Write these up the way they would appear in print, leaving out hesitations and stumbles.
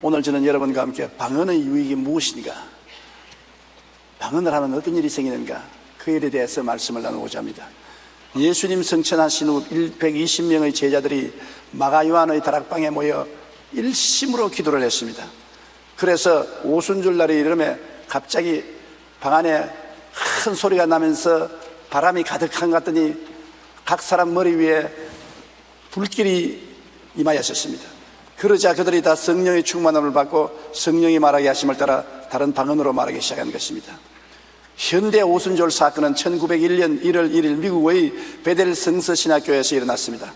오늘 저는 여러분과 함께 방언의 유익이 무엇인가, 방언을 하면 어떤 일이 생기는가, 그 일에 대해서 말씀을 나누고자 합니다. 예수님 승천하신 후 120명의 제자들이 마가요한의 다락방에 모여 일심으로 기도를 했습니다. 그래서 오순절 날이 이르면 갑자기 방 안에 큰 소리가 나면서 바람이 가득한 것 같더니 각 사람 머리 위에 불길이 임하였었습니다. 그러자 그들이 다 성령의 충만함을 받고 성령이 말하게 하심을 따라 다른 방언으로 말하기 시작한 것입니다. 현대 오순절 사건은 1901년 1월 1일 미국의 베델 성서신학교에서 일어났습니다.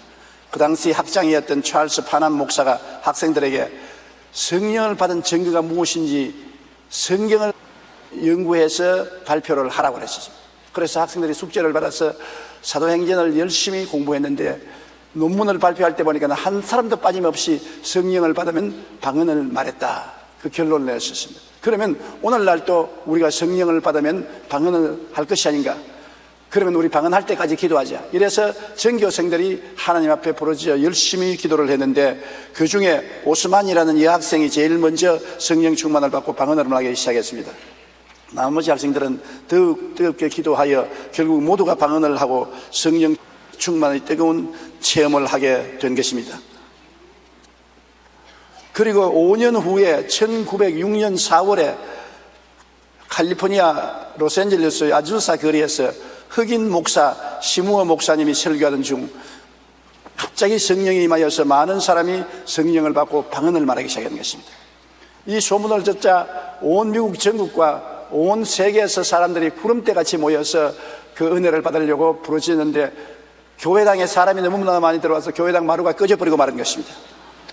그 당시 학장이었던 찰스 파남 목사가 학생들에게 성령을 받은 증거가 무엇인지 성경을 연구해서 발표를 하라고 했습니다. 그래서 학생들이 숙제를 받아서 사도행전을 열심히 공부했는데 논문을 발표할 때 보니까 한 사람도 빠짐없이 성령을 받으면 방언을 말했다, 그 결론을 내었습니다. 그러면 오늘날 또 우리가 성령을 받으면 방언을 할 것이 아닌가, 그러면 우리 방언할 때까지 기도하자. 이래서 전교생들이 하나님 앞에 부르짖어 열심히 기도를 했는데 그 중에 오스만이라는 여학생이 제일 먼저 성령 충만을 받고 방언을 말하기 시작했습니다. 나머지 학생들은 더욱 뜨겁게 기도하여 결국 모두가 방언을 하고 성령 충만의 뜨거운 체험을 하게 된 것입니다. 그리고 5년 후에 1906년 4월에 캘리포니아 로스앤젤레스 아주사 거리에서 흑인 목사 시무어 목사님이 설교하던 중 갑자기 성령이 임하여서 많은 사람이 성령을 받고 방언을 말하기 시작한 것입니다. 이 소문을 듣자 온 미국 전국과 온 세계에서 사람들이 구름대같이 모여서 그 은혜를 받으려고 부르짖는데 교회당에 사람이 너무나 많이 들어와서 교회당 마루가 꺼져버리고 마른 것입니다.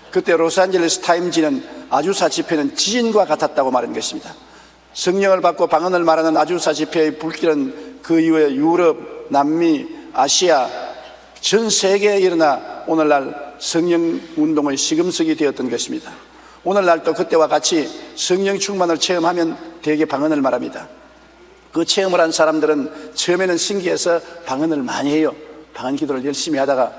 그때 로스앤젤레스 타임지는 아주사 집회는 지진과 같았다고 말한 것입니다. 성령을 받고 방언을 말하는 아주사 집회의 불길은 그 이후에 유럽, 남미, 아시아 전 세계에 일어나 오늘날 성령 운동의 시금석이 되었던 것입니다. 오늘날도 그때와 같이 성령 충만을 체험하면 대개 방언을 말합니다. 그 체험을 한 사람들은 처음에는 신기해서 방언을 많이 해요. 방언 기도를 열심히 하다가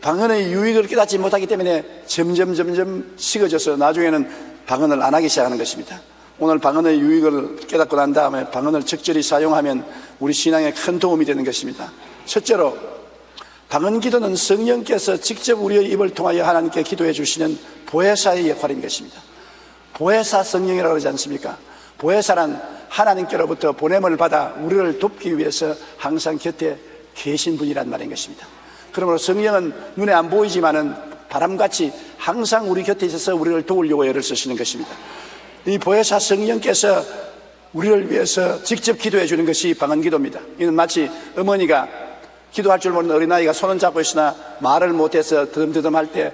방언의 유익을 깨닫지 못하기 때문에 점점 식어져서 나중에는 방언을 안 하기 시작하는 것입니다. 오늘 방언의 유익을 깨닫고 난 다음에 방언을 적절히 사용하면 우리 신앙에 큰 도움이 되는 것입니다. 첫째로, 방언 기도는 성령께서 직접 우리의 입을 통하여 하나님께 기도해 주시는 보혜사의 역할인 것입니다. 보혜사 성령이라고 그러지 않습니까? 보혜사란 하나님께로부터 보냄을 받아 우리를 돕기 위해서 항상 곁에 계신 분이란 말인 것입니다. 그러므로 성령은 눈에 안 보이지만은 바람같이 항상 우리 곁에 있어서 우리를 도우려고 애를 쓰시는 것입니다. 이 보혜사 성령께서 우리를 위해서 직접 기도해 주는 것이 방언 기도입니다. 이는 마치 어머니가 기도할 줄 모르는 어린아이가 손을 잡고 있으나 말을 못해서 드듬드듬할 때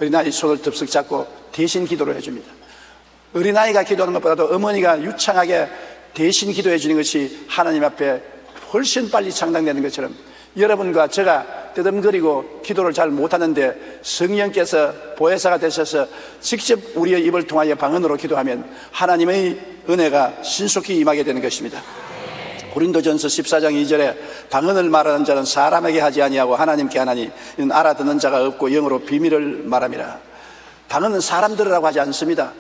어린아이 손을 덥석 잡고 대신 기도를 해줍니다. 어린아이가 기도하는 것보다도 어머니가 유창하게 대신 기도해 주는 것이 하나님 앞에 훨씬 빨리 창당되는 것처럼 여러분과 제가 뜨듬거리고 기도를 잘 못하는데 성령께서 보혜사가 되셔서 직접 우리의 입을 통하여 방언으로 기도하면 하나님의 은혜가 신속히 임하게 되는 것입니다. 고린도전서 14장 2절에 방언을 말하는 자는 사람에게 하지 아니하고 하나님께 하나니 이는 알아듣는 자가 없고 영어로 비밀을 말함이라. 방언은 사람 들으라고 하지 않습니다.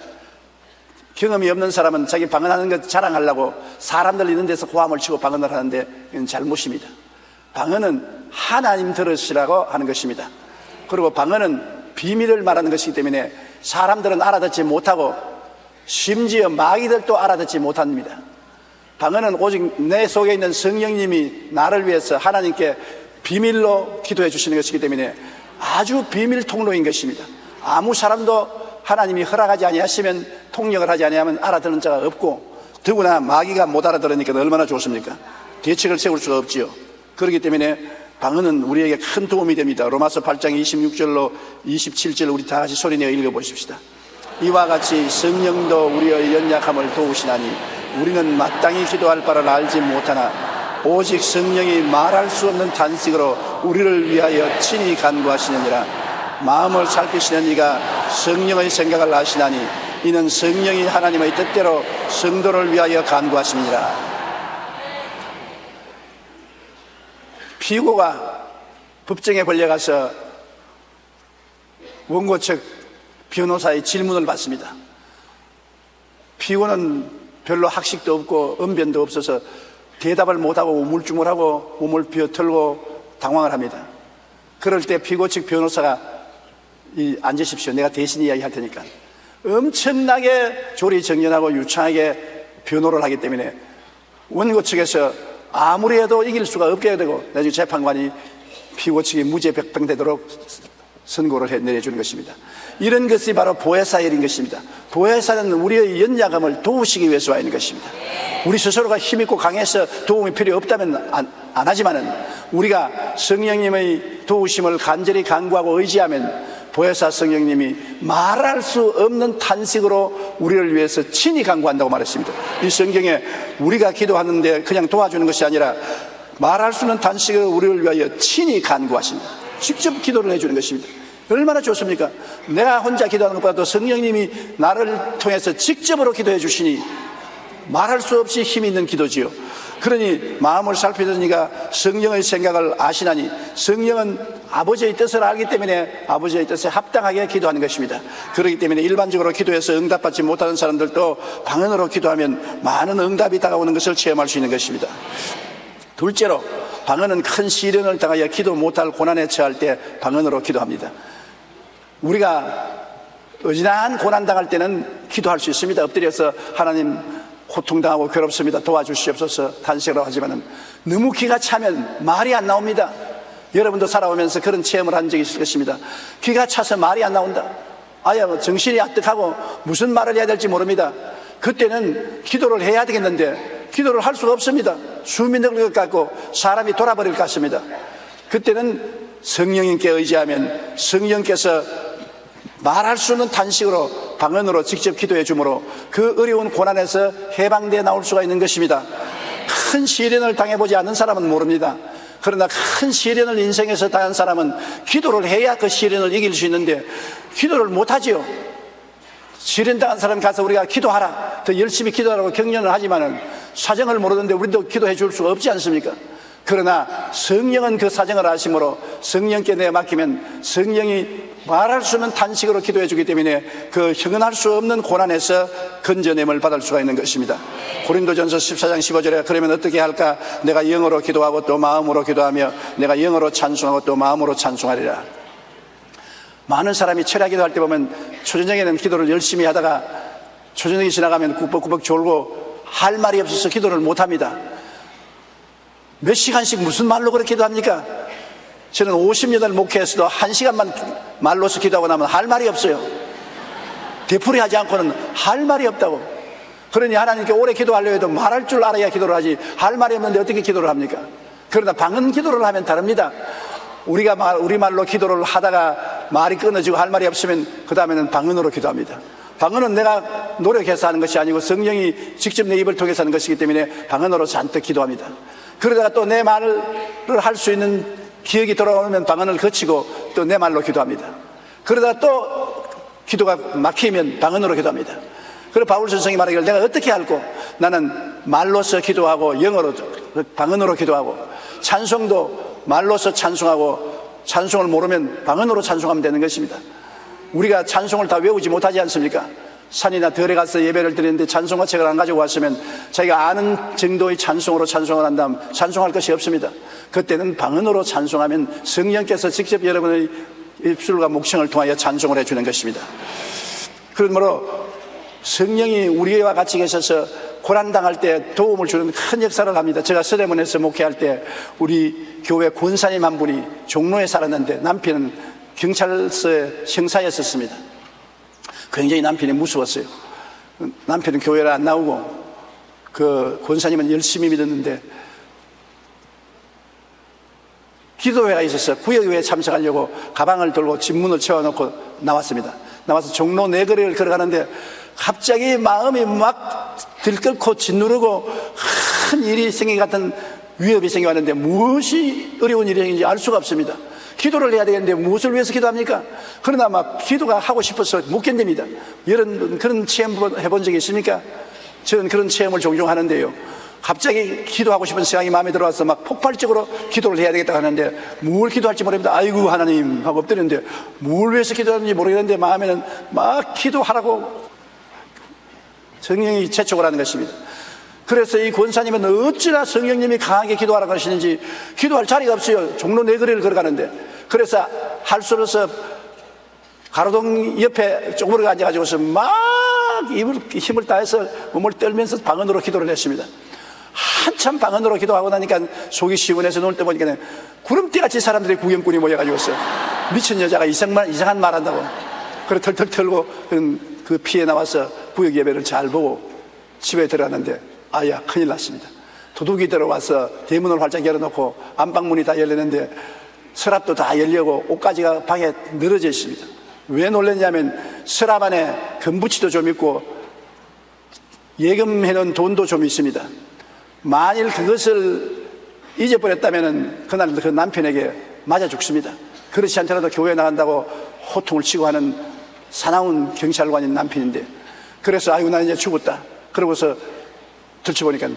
경험이 없는 사람은 자기 방언하는 것 자랑하려고 사람들 있는 데서 고함을 치고 방언을 하는데 이건 잘못입니다. 방언은 하나님 들으시라고 하는 것입니다. 그리고 방언은 비밀을 말하는 것이기 때문에 사람들은 알아듣지 못하고 심지어 마귀들도 알아듣지 못합니다. 방언은 오직 내 속에 있는 성령님이 나를 위해서 하나님께 비밀로 기도해 주시는 것이기 때문에 아주 비밀 통로인 것입니다. 아무 사람도 하나님이 허락하지 아니하시면 통역을 하지 아니하면 알아듣는 자가 없고, 더구나 마귀가 못 알아들으니까 얼마나 좋습니까? 대책을 세울 수가 없지요. 그렇기 때문에 방언은 우리에게 큰 도움이 됩니다. 로마서 8장 26절로 27절 우리 다 같이 소리내어 읽어보십시다. 이와 같이 성령도 우리의 연약함을 도우시나니 우리는 마땅히 기도할 바를 알지 못하나 오직 성령이 말할 수 없는 탄식으로 우리를 위하여 친히 간구하시느니라. 마음을 살피시는 이가 성령의 생각을 아시나니 이는 성령이 하나님의 뜻대로 성도를 위하여 간구하십니다. 피고가 법정에 벌려가서 원고 측 변호사의 질문을 받습니다. 피고는 별로 학식도 없고 언변도 없어서 대답을 못하고 우물쭈물하고 몸을 비어털고 당황을 합니다. 그럴 때 피고 측 변호사가 앉으십시오. 내가 대신 이야기할 테니까. 엄청나게 조리정연하고 유창하게 변호를 하기 때문에 원고 측에서 아무리 해도 이길 수가 없게 되고 나중에 재판관이 피고 측이 무죄 백병되도록 선고를 내려주는 것입니다. 이런 것이 바로 보혜사일인 것입니다. 보혜사는 우리의 연약함을 도우시기 위해서 와 있는 것입니다. 우리 스스로가 힘있고 강해서 도움이 필요 없다면 안 하지만은 우리가 성령님의 도우심을 간절히 간구하고 의지하면 보혜사 성령님이 말할 수 없는 탄식으로 우리를 위해서 친히 간구한다고 말했습니다. 이 성경에 우리가 기도하는데 그냥 도와주는 것이 아니라 말할 수 없는 탄식으로 우리를 위하여 친히 간구하십니다. 직접 기도를 해주는 것입니다. 얼마나 좋습니까? 내가 혼자 기도하는 것보다도 성령님이 나를 통해서 직접으로 기도해 주시니 말할 수 없이 힘이 있는 기도지요. 그러니 마음을 살피더니가 성령의 생각을 아시나니 성령은 아버지의 뜻을 알기 때문에 아버지의 뜻에 합당하게 기도하는 것입니다. 그렇기 때문에 일반적으로 기도해서 응답받지 못하는 사람들도 방언으로 기도하면 많은 응답이 다가오는 것을 체험할 수 있는 것입니다. 둘째로 방언은 큰 시련을 당하여 기도 못할 고난에 처할 때 방언으로 기도합니다. 우리가 어지간한 고난 당할 때는 기도할 수 있습니다. 엎드려서 하나님 고통당하고 괴롭습니다. 도와주시옵소서 탄식을 하지만은 너무 기가 차면 말이 안 나옵니다. 여러분도 살아오면서 그런 체험을 한 적이 있을 것입니다. 기가 차서 말이 안 나온다. 아예 정신이 아득하고 무슨 말을 해야 될지 모릅니다. 그때는 기도를 해야 되겠는데 기도를 할 수가 없습니다. 숨이 늘릴 것 같고 사람이 돌아버릴 것 같습니다. 그때는 성령님께 의지하면 성령께서 말할 수 없는 탄식으로 방언으로 직접 기도해 주므로 그 어려운 고난에서 해방되어 나올 수가 있는 것입니다. 큰 시련을 당해보지 않는 사람은 모릅니다. 그러나 큰 시련을 인생에서 당한 사람은 기도를 해야 그 시련을 이길 수 있는데 기도를 못하지요. 시련 당한 사람 가서 우리가 기도하라, 더 열심히 기도하라고 격려를 하지만은 사정을 모르는데 우리도 기도해 줄 수가 없지 않습니까? 그러나 성령은 그 사정을 아심으로 성령께 내어 맡기면 성령이 말할 수 없는 탄식으로 기도해 주기 때문에 그 형언할 수 없는 고난에서 건져냄을 받을 수가 있는 것입니다. 고린도전서 14장 15절에 그러면 어떻게 할까? 내가 영어로 기도하고 또 마음으로 기도하며 내가 영어로 찬송하고 또 마음으로 찬송하리라. 많은 사람이 철야 기도할 때 보면 초저녁에는 기도를 열심히 하다가 초저녁이 지나가면 꾸벅꾸벅 졸고 할 말이 없어서 기도를 못합니다. 몇 시간씩 무슨 말로 그렇게 기도합니까? 저는 50년을 목회했어도 1시간만 말로서 기도하고 나면 할 말이 없어요. 되풀이하지 않고는 할 말이 없다고. 그러니 하나님께 오래 기도하려 해도 말할 줄 알아야 기도를 하지 할 말이 없는데 어떻게 기도를 합니까? 그러나 방언 기도를 하면 다릅니다. 우리가 우리말로 기도를 하다가 말이 끊어지고 할 말이 없으면 그 다음에는 방언으로 기도합니다. 방언은 내가 노력해서 하는 것이 아니고 성령이 직접 내 입을 통해서 하는 것이기 때문에 방언으로 잔뜩 기도합니다. 그러다가 또 내 말을 할 수 있는 기억이 돌아오면 방언을 거치고 또 내 말로 기도합니다. 그러다가 또 기도가 막히면 방언으로 기도합니다. 그리고 바울 선생이 말하기를 내가 어떻게 할꼬? 나는 말로서 기도하고 영어로 방언으로 기도하고 찬송도 말로서 찬송하고 찬송을 모르면 방언으로 찬송하면 되는 것입니다. 우리가 찬송을 다 외우지 못하지 않습니까? 산이나 들에 가서 예배를 드리는데 찬송가 책을 안 가지고 왔으면 자기가 아는 정도의 찬송으로 찬송을 한다면 찬송할 것이 없습니다. 그때는 방언으로 찬송하면 성령께서 직접 여러분의 입술과 목청을 통하여 찬송을 해주는 것입니다. 그러므로 성령이 우리와 같이 계셔서 고난당할 때 도움을 주는 큰 역사를 합니다. 제가 서대문에서 목회할 때 우리 교회 권사님 한 분이 종로에 살았는데 남편은 경찰서에 형사였었습니다. 굉장히 남편이 무서웠어요. 남편은 교회를 안 나오고 그 권사님은 열심히 믿었는데 기도회가 있어서 구역회에 참석하려고 가방을 들고 집문을 채워놓고 나왔습니다. 나와서 종로 내거리를 걸어가는데 갑자기 마음이 막 들끓고 짓누르고 큰 일이 생긴 것 같은 위협이 생겨왔는데 무엇이 어려운 일이 생긴지 알 수가 없습니다. 기도를 해야 되겠는데 무엇을 위해서 기도합니까? 그러나 막 기도가 하고 싶어서 못 견딥니다. 여러분 그런 체험 해본 적이 있습니까? 저는 그런 체험을 종종 하는데요. 갑자기 기도하고 싶은 생각이 마음에 들어와서 막 폭발적으로 기도를 해야 되겠다 하는데 뭘 기도할지 모르겠는데 아이고 하나님 하고 엎드렸는데 뭘 위해서 기도하는지 모르겠는데 마음에는 막 기도하라고 성령이 재촉을 하는 것입니다. 그래서 이 권사님은 어찌나 성령님이 강하게 기도하라고 하시는지 기도할 자리가 없어요. 종로 네 거리를 걸어가는데. 그래서 할 수 없어서 가로등 옆에 쪼그려 앉아가지고서 막 힘을 다해서 몸을 떨면서 방언으로 기도를 했습니다. 한참 방언으로 기도하고 나니까 속이 시원해서 눈을 떠보니까 구름대같이 사람들이 구경꾼이 모여가지고서 미친 여자가 이상한 말 한다고 그래 털털 털고 그 피해 나와서 구역 예배를 잘 보고 집에 들어갔는데 아야 큰일 났습니다. 도둑이 들어와서 대문을 활짝 열어놓고 안방문이 다 열렸는데 서랍도 다 열려고 옷가지가 방에 늘어져 있습니다. 왜 놀랐냐면 서랍 안에 금붙이도 좀 있고 예금해놓은 돈도 좀 있습니다. 만일 그것을 잊어버렸다면 그날 그 남편에게 맞아 죽습니다. 그렇지 않더라도 교회 나간다고 호통을 치고 하는 사나운 경찰관인 남편인데 그래서 아이고 나 이제 죽었다. 그러고서 들춰보니까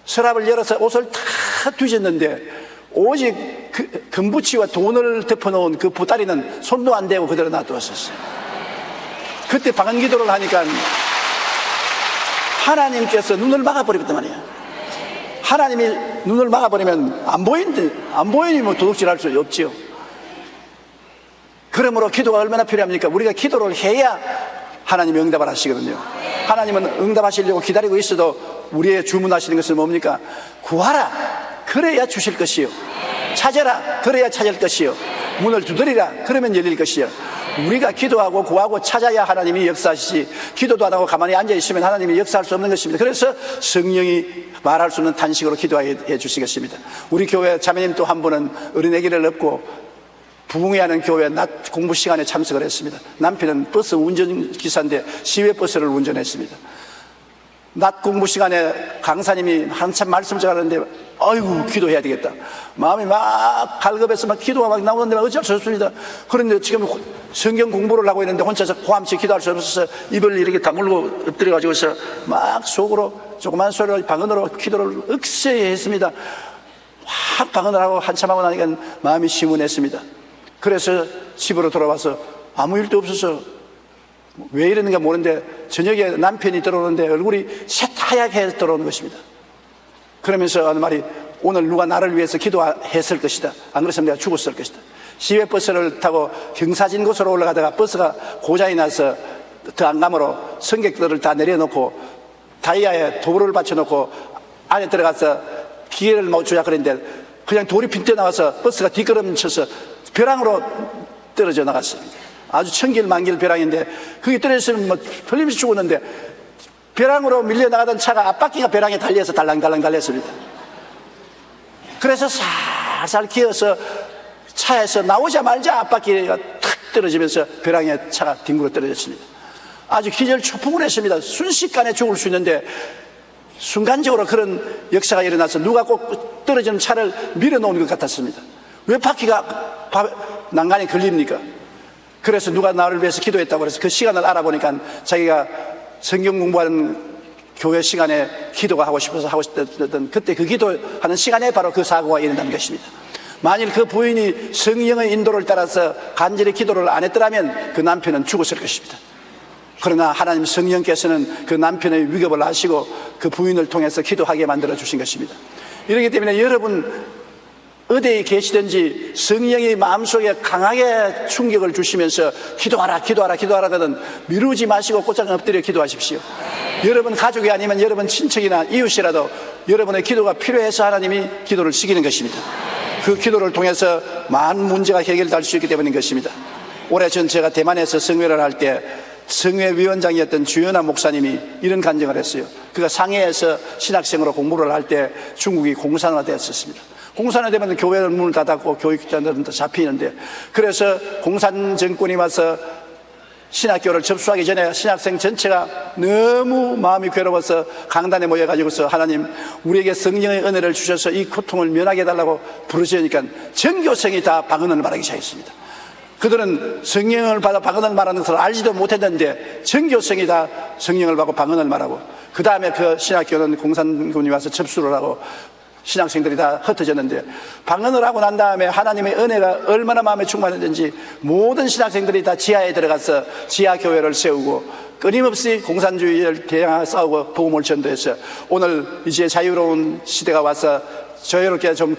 서랍을 열어서 옷을 다 뒤졌는데 오직 그 금붙이와 돈을 덮어놓은 그 보따리는 손도 안 대고 그대로 놔두었었어요. 그때 방언 기도를 하니까 하나님께서 눈을 막아버리겠단 말이에요. 하나님이 눈을 막아버리면 안 보이니 뭐 도둑질 할 수 없지요. 그러므로 기도가 얼마나 필요합니까? 우리가 기도를 해야 하나님이 응답을 하시거든요. 하나님은 응답하시려고 기다리고 있어도 우리의 주문하시는 것은 뭡니까? 구하라 그래야 주실 것이요, 찾아라 그래야 찾을 것이요, 문을 두드리라 그러면 열릴 것이요. 우리가 기도하고 구하고 찾아야 하나님이 역사하시지 기도도 안 하고 가만히 앉아있으면 하나님이 역사할 수 없는 것입니다. 그래서 성령이 말할 수 없는 탄식으로 기도해 주신 것입니다. 우리 교회 자매님 또 한 분은 어린애기를 업고 부흥회하는 교회 낮 공부 시간에 참석을 했습니다. 남편은 버스 운전기사인데 시외버스를 운전했습니다. 낮 공부 시간에 강사님이 한참 말씀 전하는데 아이고 기도해야 되겠다. 마음이 막 갈급해서 막 기도가 막 나오는데 어쩔 수 없습니다. 그런데 지금 성경 공부를 하고 있는데 혼자서 고함치 기도할 수 없어서 입을 이렇게 다물고 엎드려가지고서 막 속으로 조그만 소리로 방언으로 기도를 억세게 했습니다. 확 방언을 하고 한참 하고 나니까 마음이 시원했습니다. 그래서 집으로 돌아와서 아무 일도 없어서 왜 이러는가 모르는데 저녁에 남편이 들어오는데 얼굴이 새하얗게 들어오는 것입니다. 그러면서 하는 말이 오늘 누가 나를 위해서 기도했을 것이다. 안 그랬으면 내가 죽었을 것이다. 시외버스를 타고 경사진 곳으로 올라가다가 버스가 고장이 나서 더 안감으로 승객들을 다 내려놓고 다이아에 도로를 받쳐놓고 안에 들어가서 기회를 못 주자 그랬는데 그냥 돌이 빈대 나와서 버스가 뒷걸음쳐서 벼랑으로 떨어져 나갔습니다. 아주 천길만길 벼랑인데 그게 떨어졌으면 뭐 틀림없이 죽었는데 벼랑으로 밀려나가던 차가 앞바퀴가 벼랑에 달려서 달랑달랑 달렸습니다. 그래서 살살 기어서 차에서 나오자마자 앞바퀴가 탁 떨어지면서 벼랑에 차가 뒹굴어 떨어졌습니다. 아주 기절초풍을 했습니다. 순식간에 죽을 수 있는데 순간적으로 그런 역사가 일어나서 누가 꼭 떨어지는 차를 밀어놓은 것 같았습니다. 왜 바퀴가 난간에 걸립니까? 그래서 누가 나를 위해서 기도했다고 그래서 그 시간을 알아보니까 자기가 성경 공부하는 교회 시간에 기도가 하고 싶어서 하고 싶었던 그때 그 기도하는 시간에 바로 그 사고가 일어난 것입니다. 만일 그 부인이 성령의 인도를 따라서 간절히 기도를 안 했더라면 그 남편은 죽었을 것입니다. 그러나 하나님 성령께서는 그 남편의 위급을 아시고 그 부인을 통해서 기도하게 만들어 주신 것입니다. 이렇기 때문에 여러분 어디에 계시든지 성령이 마음속에 강하게 충격을 주시면서 기도하라 기도하라 기도하라 하거든 미루지 마시고 곧장 엎드려 기도하십시오. 여러분 가족이 아니면 여러분 친척이나 이웃이라도 여러분의 기도가 필요해서 하나님이 기도를 시키는 것입니다. 그 기도를 통해서 많은 문제가 해결될 수 있기 때문인 것입니다. 올해 전 제가 대만에서 성회를 할 때 성회 위원장이었던 주연아 목사님이 이런 간증을 했어요. 그가 상해에서 신학생으로 공부를 할 때 중국이 공산화되었습니다. 공산화되면 교회를 문을 닫았고 교육자들은 다 잡히는데 그래서 공산 정권이 와서 신학교를 접수하기 전에 신학생 전체가 너무 마음이 괴로워서 강단에 모여가지고서 하나님 우리에게 성령의 은혜를 주셔서 이 고통을 면하게 해달라고 부르시니까 전교생이 다 방언을 말하기 시작했습니다. 그들은 성령을 받아 방언을 말하는 것을 알지도 못했는데 전교생이 다 성령을 받고 방언을 말하고 그 다음에 그 신학교는 공산군이 와서 접수를 하고 신학생들이 다 흩어졌는데, 방언을 하고 난 다음에 하나님의 은혜가 얼마나 마음에 충만했는지 모든 신학생들이 다 지하에 들어가서 지하교회를 세우고 끊임없이 공산주의를 대항하고 싸우고 복음을 전도해서 오늘 이제 자유로운 시대가 와서 자유롭게 좀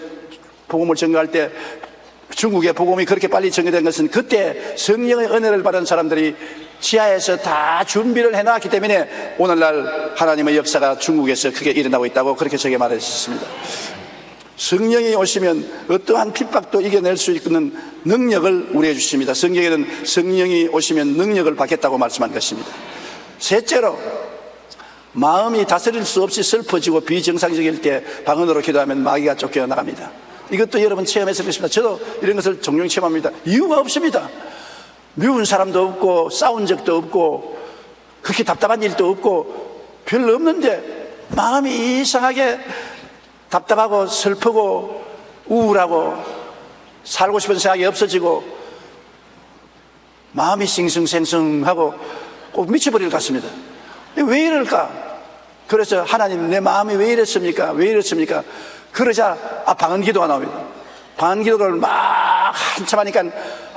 복음을 전도할 때, 중국의 복음이 그렇게 빨리 전개된 것은 그때 성령의 은혜를 받은 사람들이 지하에서 다 준비를 해놨기 때문에 오늘날 하나님의 역사가 중국에서 크게 일어나고 있다고 그렇게 저에게 말했습니다. 성령이 오시면 어떠한 핍박도 이겨낼 수 있는 능력을 우리에게 주십니다. 성경에는 성령이 오시면 능력을 받겠다고 말씀한 것입니다. 셋째로, 마음이 다스릴 수 없이 슬퍼지고 비정상적일 때 방언으로 기도하면 마귀가 쫓겨나갑니다. 이것도 여러분 체험했을 것입니다. 저도 이런 것을 종종 체험합니다. 이유가 없습니다. 미운 사람도 없고 싸운 적도 없고 그렇게 답답한 일도 없고 별로 없는데 마음이 이상하게 답답하고 슬프고 우울하고 살고 싶은 생각이 없어지고 마음이 싱숭생숭하고 꼭 미쳐버릴 것 같습니다. 왜 이럴까? 그래서 하나님, 내 마음이 왜 이랬습니까? 왜 이랬습니까? 그러자 방언 기도가 나옵니다. 방언 기도를 막 한참 하니까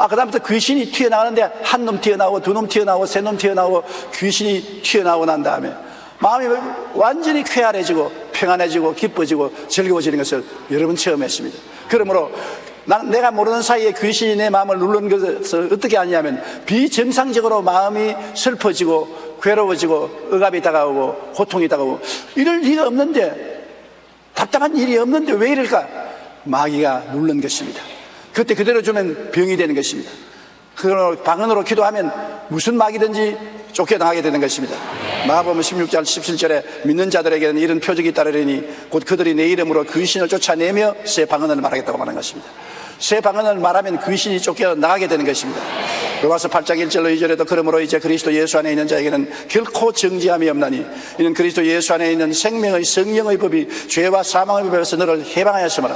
그다음부터 귀신이 튀어나오는데 한 놈 튀어나오고 두 놈 튀어나오고 세 놈 튀어나오고 귀신이 튀어나오고 난 다음에 마음이 완전히 쾌활해지고 평안해지고 기뻐지고 즐거워지는 것을 여러분 체험했습니다. 그러므로 내가 모르는 사이에 귀신이 내 마음을 누르는 것을 어떻게 하냐면, 비정상적으로 마음이 슬퍼지고 괴로워지고 억압이 다가오고 고통이 다가오고 이럴 리가 없는데, 답답한 일이 없는데 왜 이럴까? 마귀가 누른 것입니다. 그때 그대로 주면 병이 되는 것입니다. 그러므로 방언으로 기도하면 무슨 마귀든지 쫓겨나가게 되는 것입니다. 마가복음 16장 17절에 믿는 자들에게는 이런 표적이 따르리니 곧 그들이 내 이름으로 귀신을 쫓아내며 새 방언을 말하겠다고 말하는 것입니다. 새 방언을 말하면 귀신이 쫓겨나가게 되는 것입니다. 로마서 8장 1절로 2절에도 그러므로 이제 그리스도 예수 안에 있는 자에게는 결코 정죄함이 없나니 이는 그리스도 예수 안에 있는 생명의 성령의 법이 죄와 사망의 법에서 너를 해방하였으므로.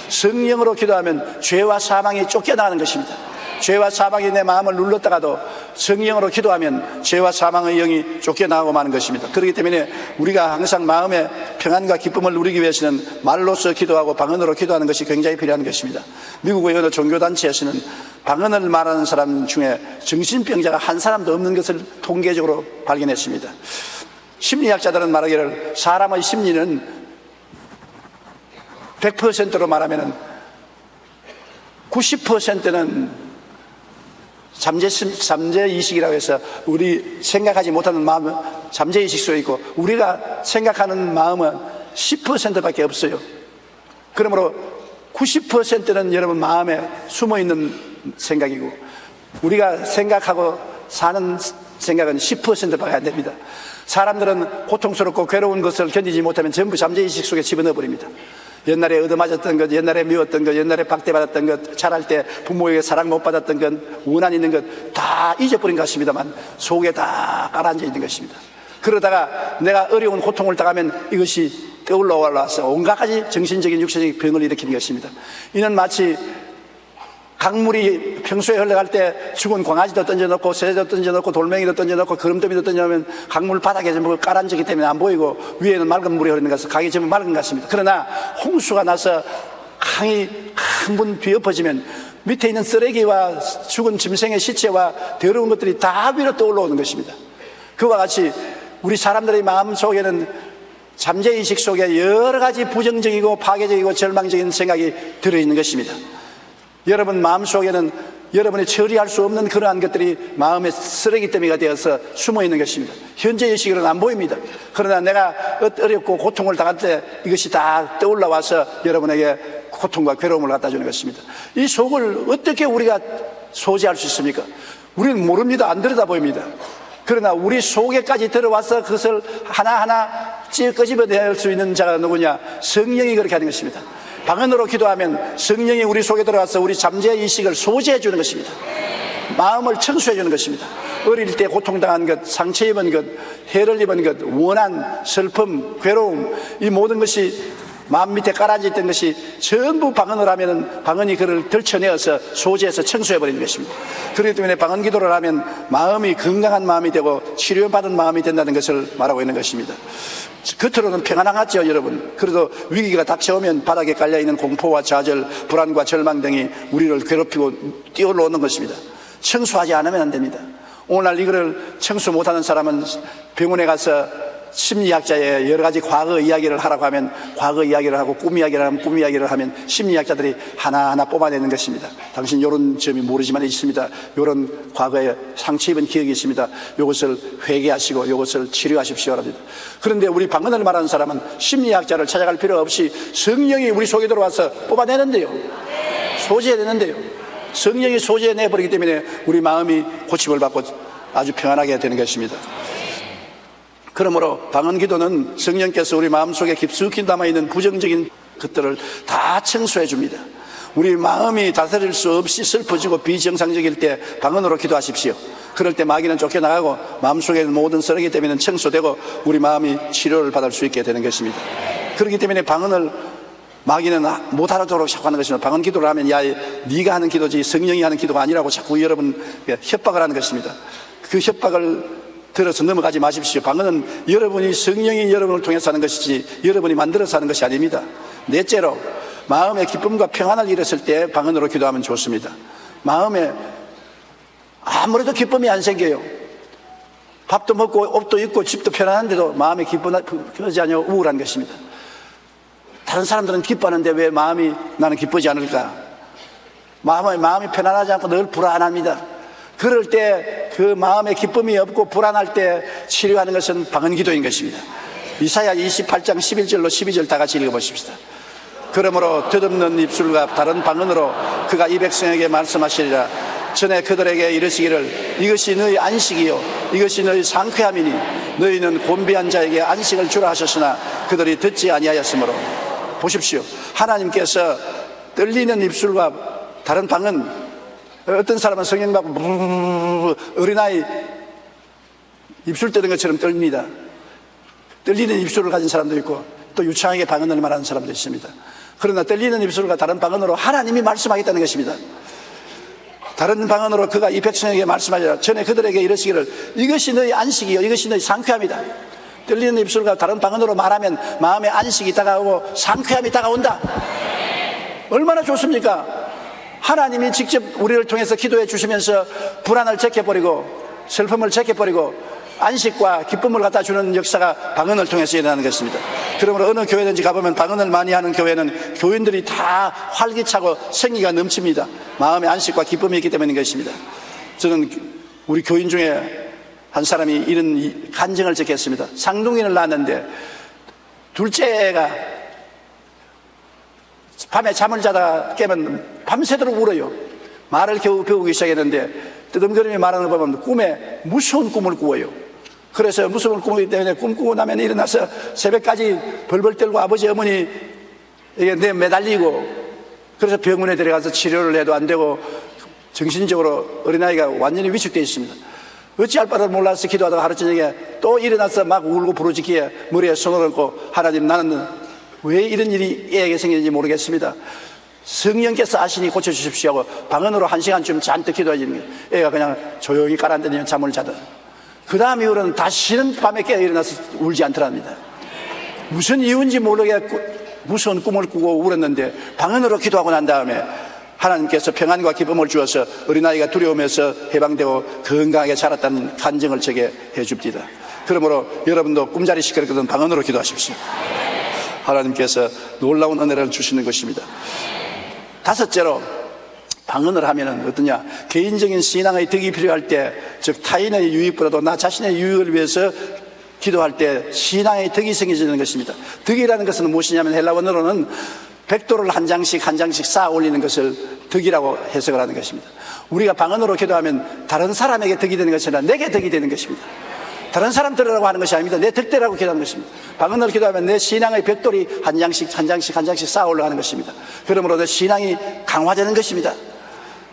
성령으로 기도하면 죄와 사망이 쫓겨나가는 것입니다. 죄와 사망이 내 마음을 눌렀다가도 성령으로 기도하면 죄와 사망의 영이 쫓겨나가고 마는 것입니다. 그렇기 때문에 우리가 항상 마음의 평안과 기쁨을 누리기 위해서는 말로써 기도하고 방언으로 기도하는 것이 굉장히 필요한 것입니다. 미국의 어느 종교단체에서는 방언을 말하는 사람 중에 정신병자가 한 사람도 없는 것을 통계적으로 발견했습니다. 심리학자들은 말하기를 사람의 심리는 100%로 말하면 90%는 잠재의식이라고 해서 우리 생각하지 못하는 마음은 잠재의식 속에 있고, 우리가 생각하는 마음은 10%밖에 없어요. 그러므로 90%는 여러분 마음에 숨어있는 생각이고, 우리가 생각하고 사는 생각은 10%밖에 안 됩니다. 사람들은 고통스럽고 괴로운 것을 견디지 못하면 전부 잠재의식 속에 집어넣어 버립니다. 옛날에 얻어맞았던 것, 옛날에 미웠던 것, 옛날에 박대받았던 것, 자랄 때 부모에게 사랑 못 받았던 것, 원한 있는 것 다 잊어버린 것 같습니다만 속에 다 깔아앉아 있는 것입니다. 그러다가 내가 어려운 고통을 당하면 이것이 떠올라 올라와서 온갖 가지 정신적인 육체적인 병을 일으키는 것입니다. 이는 마치 강물이 평소에 흘러갈 때 죽은 강아지도 던져놓고 새도 던져놓고 돌멩이도 던져놓고 거름더미도 던져놓으면 강물 바닥에 전부 깔아앉기 때문에 안 보이고 위에는 맑은 물이 흐르는 것은 강이 전부 맑은 것 같습니다. 그러나 홍수가 나서 강이 한 번 뒤엎어지면 밑에 있는 쓰레기와 죽은 짐승의 시체와 더러운 것들이 다 위로 떠올라오는 것입니다. 그와 같이 우리 사람들의 마음 속에는 잠재의식 속에 여러 가지 부정적이고 파괴적이고 절망적인 생각이 들어있는 것입니다. 여러분 마음속에는 여러분이 처리할 수 없는 그러한 것들이 마음의 쓰레기 더미가 되어서 숨어있는 것입니다. 현재 의식으로는 안 보입니다. 그러나 내가 어렵고 고통을 당할 때 이것이 다 떠올라와서 여러분에게 고통과 괴로움을 갖다 주는 것입니다. 이 속을 어떻게 우리가 소지할 수 있습니까? 우리는 모릅니다. 안 들여다보입니다. 그러나 우리 속에까지 들어와서 그것을 하나하나 끄집어낼 수 있는 자가 누구냐? 성령이 그렇게 하는 것입니다. 방언으로 기도하면 성령이 우리 속에 들어와서 우리 잠재의식을 소지해 주는 것입니다. 마음을 청소해 주는 것입니다. 어릴 때 고통당한 것, 상처 입은 것, 해를 입은 것, 원한, 슬픔, 괴로움, 이 모든 것이 마음 밑에 깔아져 있던 것이 전부 방언을 하면은 방언이 그를 들쳐내어서 소재해서 청소해버리는 것입니다. 그렇기 때문에 방언 기도를 하면 마음이 건강한 마음이 되고 치료받은 마음이 된다는 것을 말하고 있는 것입니다. 겉으로는 평안하겠죠, 여러분. 그래도 위기가 닥쳐오면 바닥에 깔려있는 공포와 좌절, 불안과 절망 등이 우리를 괴롭히고 뛰어올라오는 것입니다. 청소하지 않으면 안 됩니다. 오늘날 이거를 청소 못하는 사람은 병원에 가서 심리학자의 여러 가지 과거 이야기를 하라고 하면 과거 이야기를 하고 꿈 이야기를 하면 꿈 이야기를 하면 심리학자들이 하나하나 뽑아내는 것입니다. 당신 이런 점이 모르지만 있습니다. 이런 과거에 상처 입은 기억이 있습니다. 이것을 회개하시고 이것을 치료하십시오. 그런데 우리 방언을 말하는 사람은 심리학자를 찾아갈 필요 없이 성령이 우리 속에 들어와서 뽑아내는데요. 소재해내는데요. 성령이 소재해내버리기 때문에 우리 마음이 고침을 받고 아주 평안하게 되는 것입니다. 그러므로 방언 기도는 성령께서 우리 마음속에 깊숙이 남아있는 부정적인 것들을 다 청소해 줍니다. 우리 마음이 다스릴 수 없이 슬퍼지고 비정상적일 때 방언으로 기도하십시오. 그럴 때 마귀는 쫓겨나가고 마음속에 있는 모든 쓰레기 때문에 청소되고 우리 마음이 치료를 받을 수 있게 되는 것입니다. 그렇기 때문에 방언을 마귀는 못 알아듣도록 자꾸 하는 것입니다. 방언 기도를 하면 야, 네가 하는 기도지 성령이 하는 기도가 아니라고 자꾸 여러분 협박을 하는 것입니다. 그 협박을 들어서 넘어가지 마십시오. 방언은 여러분이 성령이 여러분을 통해서 하는 것이지 여러분이 만들어서 하는 것이 아닙니다. 넷째로 마음의 기쁨과 평안을 잃었을 때 방언으로 기도하면 좋습니다. 마음에 아무래도 기쁨이 안 생겨요. 밥도 먹고 옷도 입고 집도 편안한데도 마음에 기쁘지 않냐 우울한 것입니다. 다른 사람들은 기뻐하는데 왜 나는 기쁘지 않을까? 마음이 편안하지 않고 늘 불안합니다. 그럴 때 그 마음에 기쁨이 없고 불안할 때 치료하는 것은 방언 기도인 것입니다. 이사야 28장 11절로 12절 다 같이 읽어보십시다. 그러므로 덧없는 입술과 다른 방언으로 그가 이 백성에게 말씀하시리라. 전에 그들에게 이르시기를 이것이 너희 안식이요 이것이 너희 상쾌함이니 너희는 곤비한 자에게 안식을 주라 하셨으나 그들이 듣지 아니하였으므로. 보십시오. 하나님께서 떨리는 입술과 다른 방언, 어떤 사람은 성령 받고 어린아이 입술 떠는 것처럼 떨립니다. 떨리는 입술을 가진 사람도 있고 또 유창하게 방언을 말하는 사람도 있습니다. 그러나 떨리는 입술과 다른 방언으로 하나님이 말씀하겠다는 것입니다. 다른 방언으로 그가 이 백성에게 말씀하리라. 전에 그들에게 이르시기를 이것이 너희 안식이요 이것이 너희 상쾌함이다. 떨리는 입술과 다른 방언으로 말하면 마음의 안식이 다가오고 상쾌함이 다가온다. 얼마나 좋습니까? 하나님이 직접 우리를 통해서 기도해 주시면서 불안을 제껴버리고 슬픔을 제껴버리고 안식과 기쁨을 갖다 주는 역사가 방언을 통해서 일어나는 것입니다. 그러므로 어느 교회든지 가보면 방언을 많이 하는 교회는 교인들이 다 활기차고 생기가 넘칩니다. 마음의 안식과 기쁨이 있기 때문인 것입니다. 저는 우리 교인 중에 한 사람이 이런 간증을 적혔습니다. 쌍둥이를 낳았는데 둘째가 밤에 잠을 자다가 깨면 밤새도록 울어요. 말을 겨우 배우기 시작했는데 뜨듬거리며 말하는 걸 보면 꿈에 무서운 꿈을 꾸어요. 그래서 무서운 꿈이기 때문에 꿈 꾸고 나면 일어나서 새벽까지 벌벌 떨고 아버지 어머니 내 매달리고 그래서 병원에 들어가서 치료를 해도 안 되고 정신적으로 어린아이가 완전히 위축되어 있습니다. 어찌할 바를 몰라서 기도하다가 하루 저녁에 또 일어나서 막 울고 부르짖기에 머리에 손을 얹고 하나님 나는 왜 이런 일이 애에게 생기는지 모르겠습니다. 성령께서 아시니 고쳐주십시오 하고 방언으로 1시간쯤 잔뜩 기도하시는 거예요. 애가 그냥 조용히 깔아앉으면 잠을 자다. 그 다음 이후로는 다시는 밤에 깨어 일어나서 울지 않더랍니다. 무슨 이유인지 모르겠고 무서운 꿈을 꾸고 울었는데 방언으로 기도하고 난 다음에 하나님께서 평안과 기쁨을 주어서 어린아이가 두려움에서 해방되고 건강하게 자랐다는 간증을 제게 해줍니다. 그러므로 여러분도 꿈자리 시끄럽거든 방언으로 기도하십시오. 하나님께서 놀라운 은혜를 주시는 것입니다. 다섯째로 방언을 하면은 어떠냐? 개인적인 신앙의 덕이 필요할 때, 즉 타인의 유익보다도 나 자신의 유익을 위해서 기도할 때 신앙의 덕이 생기는 것입니다. 덕이라는 것은 무엇이냐면 헬라어로는 백도를 한 장씩 쌓아 올리는 것을 덕이라고 해석을 하는 것입니다. 우리가 방언으로 기도하면 다른 사람에게 덕이 되는 것이 아니라 내게 덕이 되는 것입니다. 다른 사람들이라고 하는 것이 아닙니다. 내 덕대라고 기도하는 것입니다. 방언으로 기도하면 내 신앙의 벽돌이 한 장씩 쌓아 올라가는 것입니다. 그러므로 내 신앙이 강화되는 것입니다.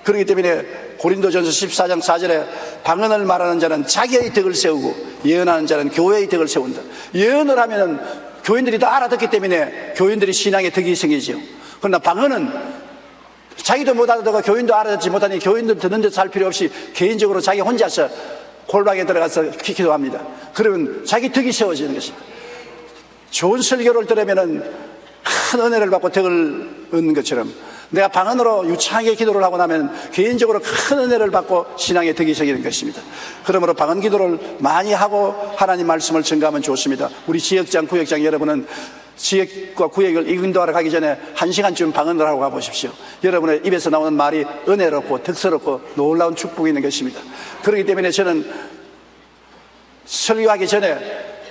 그렇기 때문에 고린도전서 14장 4절에 방언을 말하는 자는 자기의 덕을 세우고 예언하는 자는 교회의 덕을 세운다. 예언을 하면은 교인들이 다 알아듣기 때문에 교인들이 신앙의 덕이 생기죠. 그러나 방언은 자기도 못 알아듣고 교인도 알아듣지 못하니 교인들 듣는 데 살 필요 없이 개인적으로 자기 혼자서 골방에 들어가서 기도합니다. 그러면 자기 덕이 세워지는 것입니다. 좋은 설교를 들으면 큰 은혜를 받고 덕을 얻는 것처럼 내가 방언으로 유창하게 기도를 하고 나면 개인적으로 큰 은혜를 받고 신앙의 덕이 생기는 것입니다. 그러므로 방언 기도를 많이 하고 하나님 말씀을 전가하면 좋습니다. 우리 지역장, 구역장 여러분은 지역과 구역을 인도하러 가기 전에 1시간쯤 방언을 하고 가보십시오. 여러분의 입에서 나오는 말이 은혜롭고 덕스럽고 놀라운 축복이 있는 것입니다. 그렇기 때문에 저는 설교하기 전에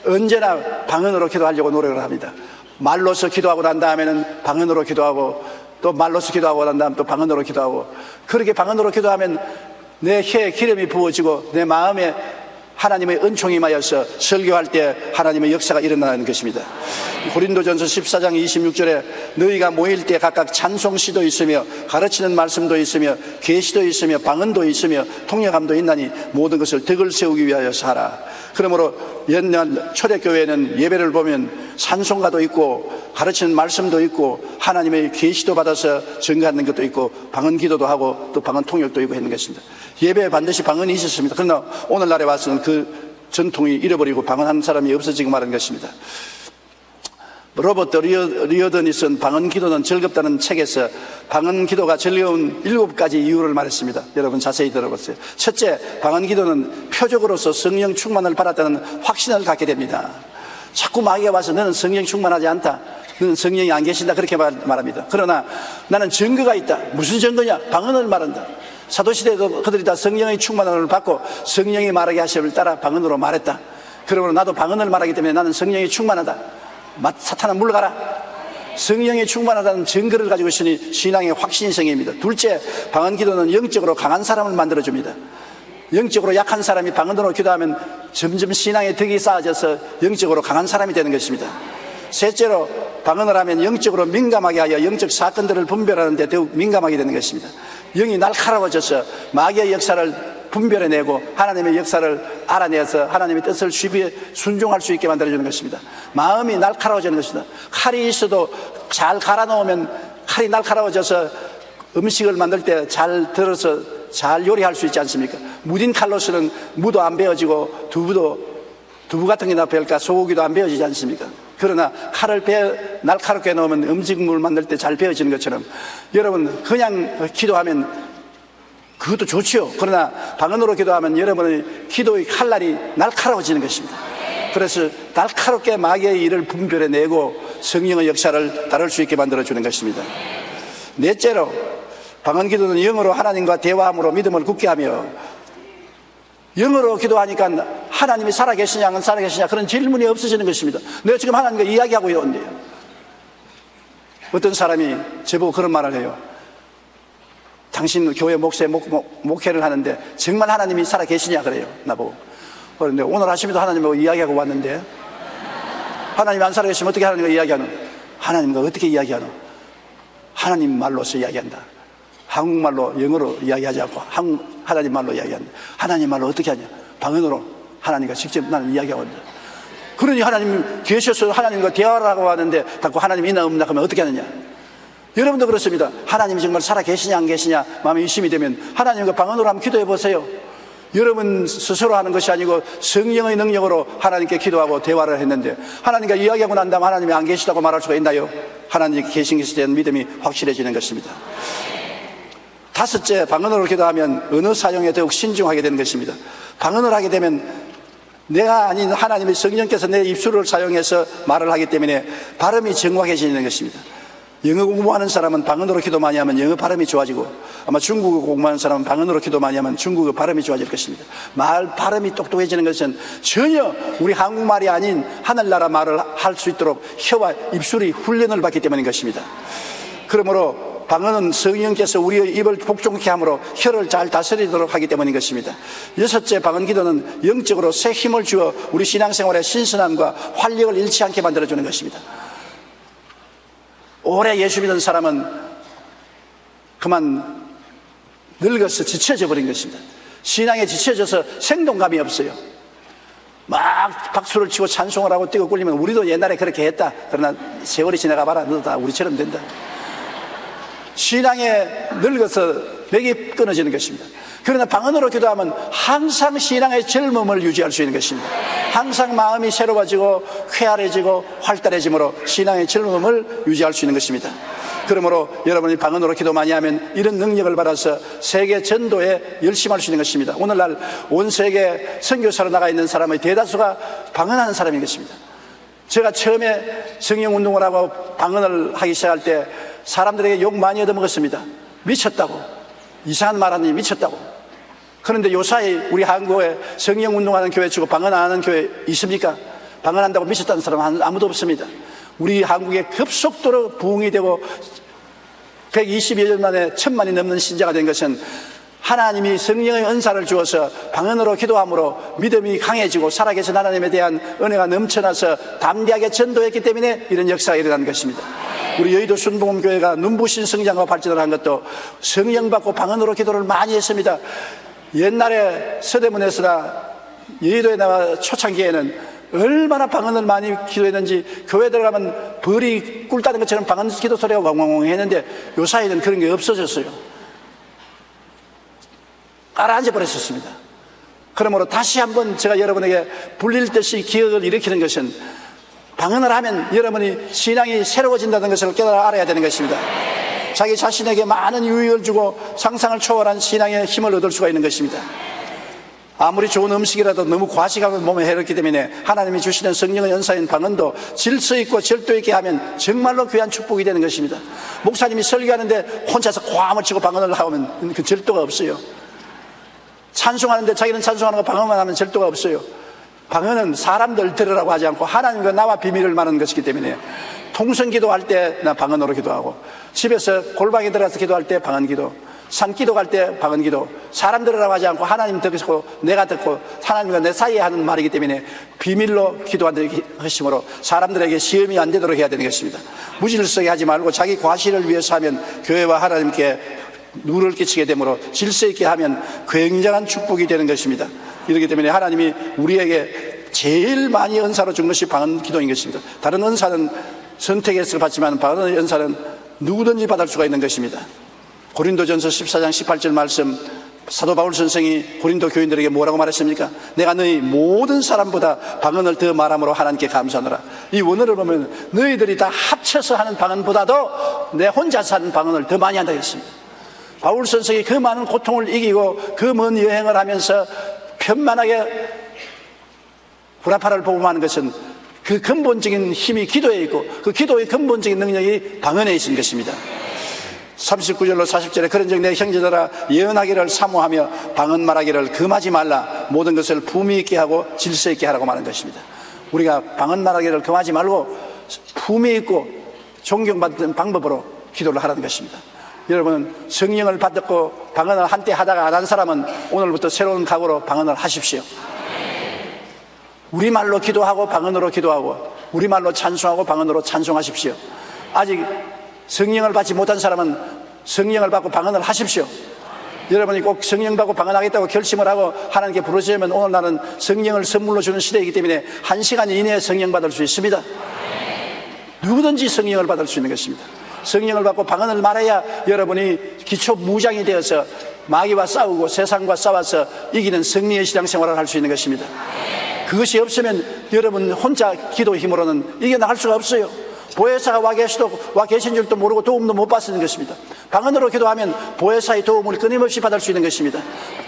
언제나 방언으로 기도하려고 노력을 합니다. 말로서 기도하고 난 다음에는 방언으로 기도하고 또 말로서 기도하고 난 다음 또 방언으로 기도하고 그렇게 방언으로 기도하면 내 혀에 기름이 부어지고 내 마음에 하나님의 은총이 임하여서 설교할 때 하나님의 역사가 일어나는 것입니다. 고린도전서 14장 26절에 너희가 모일 때 각각 찬송시도 있으며 가르치는 말씀도 있으며 계시도 있으며 방언도 있으며 통역함도 있나니 모든 것을 덕을 세우기 위하여서 하라. 그러므로 옛날 초대교회는 예배를 보면 찬송가도 있고 가르치는 말씀도 있고 하나님의 계시도 받아서 증거하는 것도 있고 방언 기도도 하고 또 방언 통역도 있고 했는 것입니다. 예배에 반드시 방언이 있었습니다. 그러나 오늘날에 와서는 그 전통이 잃어버리고 방언하는 사람이 없어지고 말한 것입니다. 로버트 리어던이 쓴 방언 기도는 즐겁다는 책에서 방언 기도가 즐거운 7가지 이유를 말했습니다. 여러분 자세히 들어보세요. 첫째, 방언 기도는 표적으로서 성령 충만을 받았다는 확신을 갖게 됩니다. 자꾸 마귀가 와서 너는 성령 충만하지 않다, 너는 성령이 안 계신다, 그렇게 말합니다. 그러나 나는 증거가 있다. 무슨 증거냐? 방언을 말한다. 사도시대에도 그들이 다 성령의 충만을 받고 성령이 말하게 하심을 따라 방언으로 말했다. 그러므로 나도 방언을 말하기 때문에 나는 성령이 충만하다. 사탄아 물러가라. 성령이 충만하다는 증거를 가지고 있으니 신앙의 확신이 생깁니다. 둘째, 방언 기도는 영적으로 강한 사람을 만들어줍니다. 영적으로 약한 사람이 방언으로 기도하면 점점 신앙의 덕이 쌓아져서 영적으로 강한 사람이 되는 것입니다. 셋째로, 방언을 하면 영적으로 민감하게 하여 영적 사건들을 분별하는 데 더욱 민감하게 되는 것입니다. 영이 날카로워져서 마귀의 역사를 분별해내고 하나님의 역사를 알아내서 하나님의 뜻을 쉽게 순종할 수 있게 만들어주는 것입니다. 마음이 날카로워지는 것입니다. 칼이 있어도 잘 갈아놓으면 칼이 날카로워져서 음식을 만들 때 잘 들어서 잘 요리할 수 있지 않습니까? 무딘 칼로서는 무도 안 베어지고 두부 같은 게나 베을까 소고기도 안 베어지지 않습니까? 그러나 칼을 날카롭게 넣으면 음식물 만들 때 잘 베어지는 것처럼 여러분 그냥 기도하면 그것도 좋지요. 그러나 방언으로 기도하면 여러분의 기도의 칼날이 날카로워지는 것입니다. 그래서 날카롭게 마귀의 일을 분별해내고 성령의 역사를 따를 수 있게 만들어주는 것입니다. 넷째로, 방언 기도는 영어로 하나님과 대화함으로 믿음을 굳게 하며, 영어로 기도하니까 하나님이 살아계시냐 안 살아계시냐 그런 질문이 없어지는 것입니다. 내가 지금 하나님과 이야기하고 있는데요, 어떤 사람이 저보고 그런 말을 해요. 당신 교회 목회를 하는데 정말 하나님이 살아계시냐 그래요, 나보고. 그런데 오늘 아침에도 하나님하고 이야기하고 왔는데, 하나님이 안 살아계시면 어떻게 하나님과 이야기하노? 하나님과 어떻게 이야기하노? 하나님 말로서 이야기한다. 한국말로 영어로 이야기하지 않고 하나님 말로 이야기한다. 하나님 말로 어떻게 하냐? 방언으로 하나님과 직접 나는 이야기하고 있다. 그러니 하나님 계셔서 하나님과 대화를 하고 왔는데 자꾸 하나님 있나 없나 하면 어떻게 하느냐? 여러분도 그렇습니다. 하나님이 정말 살아계시냐 안 계시냐 마음이 의심이 되면 하나님과 방언으로 한번 기도해 보세요. 여러분 스스로 하는 것이 아니고 성령의 능력으로 하나님께 기도하고 대화를 했는데 하나님과 이야기하고 난 다음 하나님이 안 계시다고 말할 수가 있나요? 하나님이 계신 것에 대한 믿음이 확실해지는 것입니다. 다섯째, 방언으로 기도하면 언어 사용에 더욱 신중하게 되는 것입니다. 방언을 하게 되면 내가 아닌 하나님의 성령께서 내 입술을 사용해서 말을 하기 때문에 발음이 정확해지는 것입니다. 영어 공부하는 사람은 방언으로 기도 많이 하면 영어 발음이 좋아지고, 아마 중국어 공부하는 사람은 방언으로 기도 많이 하면 중국어 발음이 좋아질 것입니다. 말 발음이 똑똑해지는 것은 전혀 우리 한국말이 아닌 하늘나라 말을 할 수 있도록 혀와 입술이 훈련을 받기 때문인 것입니다. 그러므로 방언은 성령께서 우리의 입을 복종케 함으로 혀를 잘 다스리도록 하기 때문인 것입니다. 여섯째, 방언 기도는 영적으로 새 힘을 주어 우리 신앙생활의 신선함과 활력을 잃지 않게 만들어주는 것입니다. 오래 예수 믿는 사람은 그만 늙어서 지쳐져 버린 것입니다. 신앙에 지쳐져서 생동감이 없어요. 막 박수를 치고 찬송을 하고 뛰고 굴리면 우리도 옛날에 그렇게 했다. 그러나 세월이 지나가 봐라. 너도 다 우리처럼 된다. 신앙에 늙어서 맥이 끊어지는 것입니다. 그러나 방언으로 기도하면 항상 신앙의 젊음을 유지할 수 있는 것입니다. 항상 마음이 새로워지고 쾌활해지고 활달해짐으로 신앙의 젊음을 유지할 수 있는 것입니다. 그러므로 여러분이 방언으로 기도 많이 하면 이런 능력을 받아서 세계 전도에 열심히 할 수 있는 것입니다. 오늘날 온 세계 선교사로 나가 있는 사람의 대다수가 방언하는 사람인 것입니다. 제가 처음에 성령운동을 하고 방언을 하기 시작할 때 사람들에게 욕 많이 얻어먹었습니다. 미쳤다고, 이상한 말 하니 미쳤다고. 그런데 요사이 우리 한국에 성령운동하는 교회 치고 방언 안 하는 교회 있습니까? 방언한다고 미쳤다는 사람은 아무도 없습니다. 우리 한국에 급속도로 부흥이 되고 120여 년 만에 1000만이 넘는 신자가 된 것은 하나님이 성령의 은사를 주어서 방언으로 기도함으로 믿음이 강해지고 살아계신 하나님에 대한 은혜가 넘쳐나서 담대하게 전도했기 때문에 이런 역사가 일어난 것입니다. 우리 여의도 순복음교회가 눈부신 성장과 발전을 한 것도 성령 받고 방언으로 기도를 많이 했습니다. 옛날에 서대문에서나 여의도에 나와 초창기에는 얼마나 방언을 많이 기도했는지 교회 들어가면 벌이 꿀 따는 것처럼 방언 기도 소리가 왕왕왕 했는데 요사이는 그런 게 없어졌어요. 가라앉아 버렸었습니다. 그러므로 다시 한번 제가 여러분에게 불릴 듯이 기억을 일으키는 것은 방언을 하면 여러분이 신앙이 새로워진다는 것을 깨달아 알아야 되는 것입니다. 자기 자신에게 많은 유익을 주고 상상을 초월한 신앙의 힘을 얻을 수가 있는 것입니다. 아무리 좋은 음식이라도 너무 과식하면 몸에 해롭기 때문에 하나님이 주시는 성령의 은사인 방언도 질서 있고 절도 있게 하면 정말로 귀한 축복이 되는 것입니다. 목사님이 설교하는데 혼자서 꽉을 치고 방언을 하면 그 절도가 없어요. 찬송하는데 자기는 찬송하는 거 방언만 하면 절도가 없어요. 방언은 사람들 들으라고 하지 않고 하나님과 나와 비밀을 말하는 것이기 때문에 통성기도 할 때 나 방언으로 기도하고 집에서 골방에 들어가서 기도할 때 방언기도, 산기도 갈 때 방언기도, 사람 들으라고 하지 않고 하나님 듣고 내가 듣고 하나님과 내 사이에 하는 말이기 때문에 비밀로 기도하는 것이므로 사람들에게 시험이 안 되도록 해야 되는 것입니다. 무질서하게 하지 말고 자기 과실을 위해서 하면 교회와 하나님께 누를 끼치게 되므로 질서 있게 하면 굉장한 축복이 되는 것입니다. 이렇기 때문에 하나님이 우리에게 제일 많이 은사로 준 것이 방언 기도인 것입니다. 다른 은사는 선택해서 받지만 방언의 은사는 누구든지 받을 수가 있는 것입니다. 고린도전서 14장 18절 말씀, 사도 바울 선생이 고린도 교인들에게 뭐라고 말했습니까? 내가 너희 모든 사람보다 방언을 더 말함으로 하나님께 감사하노라. 이 원어를 보면 너희들이 다 합쳐서 하는 방언보다도 내 혼자서 하는 방언을 더 많이 한다고 했습니다. 바울 선생이 그 많은 고통을 이기고 그 먼 여행을 하면서 편만하게 구라파를 복음하는 것은 그 근본적인 힘이 기도에 있고 그 기도의 근본적인 능력이 방언에 있는 것입니다. 39절로 40절에 그런즉 내 형제들아 예언하기를 사모하며 방언 말하기를 금하지 말라. 모든 것을 품위 있게 하고 질서 있게 하라고 말하는 것입니다. 우리가 방언 말하기를 금하지 말고 품위 있고 존경받는 방법으로 기도를 하라는 것입니다. 여러분 성령을 받고 방언을 한때 하다가 안 한 사람은 오늘부터 새로운 각오로 방언을 하십시오. 우리말로 기도하고 방언으로 기도하고 우리말로 찬송하고 방언으로 찬송하십시오. 아직 성령을 받지 못한 사람은 성령을 받고 방언을 하십시오. 여러분이 꼭 성령 받고 방언하겠다고 결심을 하고 하나님께 부르시면 오늘날은 성령을 선물로 주는 시대이기 때문에 1시간 이내에 성령 받을 수 있습니다. 누구든지 성령을 받을 수 있는 것입니다. 성령을 받고 방언을 말해야 여러분이 기초 무장이 되어서 마귀와 싸우고 세상과 싸워서 이기는 승리의 신앙생활을 할 수 있는 것입니다. 그것이 없으면 여러분 혼자 기도 힘으로는 이겨나갈 수가 없어요. 보혜사가 와 계신 줄도 모르고 도움도 못 받는 것입니다. 방언으로 기도하면 보혜사의 도움을 끊임없이 받을 수 있는 것입니다.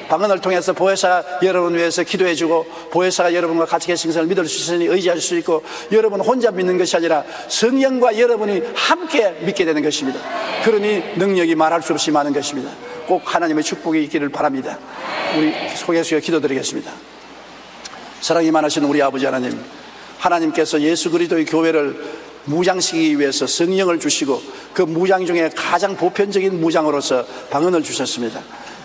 방언을 통해서 보혜사가 여러분 위해서 기도해주고 보혜사가 여러분과 같이 계신 것을 믿을 수 있으니 의지할 수 있고 여러분 혼자 믿는 것이 아니라 성령과 여러분이 함께 믿게 되는 것입니다. 그러니 능력이 말할 수 없이 많은 것입니다. 꼭 하나님의 축복이 있기를 바랍니다. 우리 속에서 기도드리겠습니다. 사랑이 많으신 우리 아버지 하나님, 하나님께서 예수 그리스도의 교회를 무장시키기 위해서 성령을 주시고 그 무장 중에 가장 보편적인 무장으로서 방언을 주셨습니다.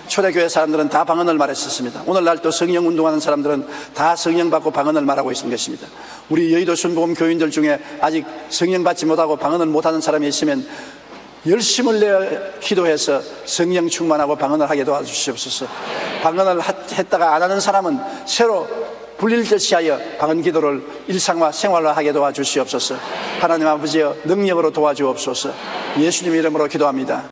초대교회 사람들은 다 방언을 말했었습니다. 오늘날 또 성령 운동하는 사람들은 다 성령 받고 방언을 말하고 있는 것입니다. 우리 여의도 순복음 교인들 중에 아직 성령 받지 못하고 방언을 못하는 사람이 있으면 열심을 내어 기도해서 성령 충만하고 방언을 하게 도와주시옵소서. 방언을 했다가 안 하는 사람은 새로 불릴듯이 하여 방언 기도를 일상화 생활화하게 도와주시옵소서. 하나님 아버지여 능력으로 도와주옵소서. 예수님 이름으로 기도합니다.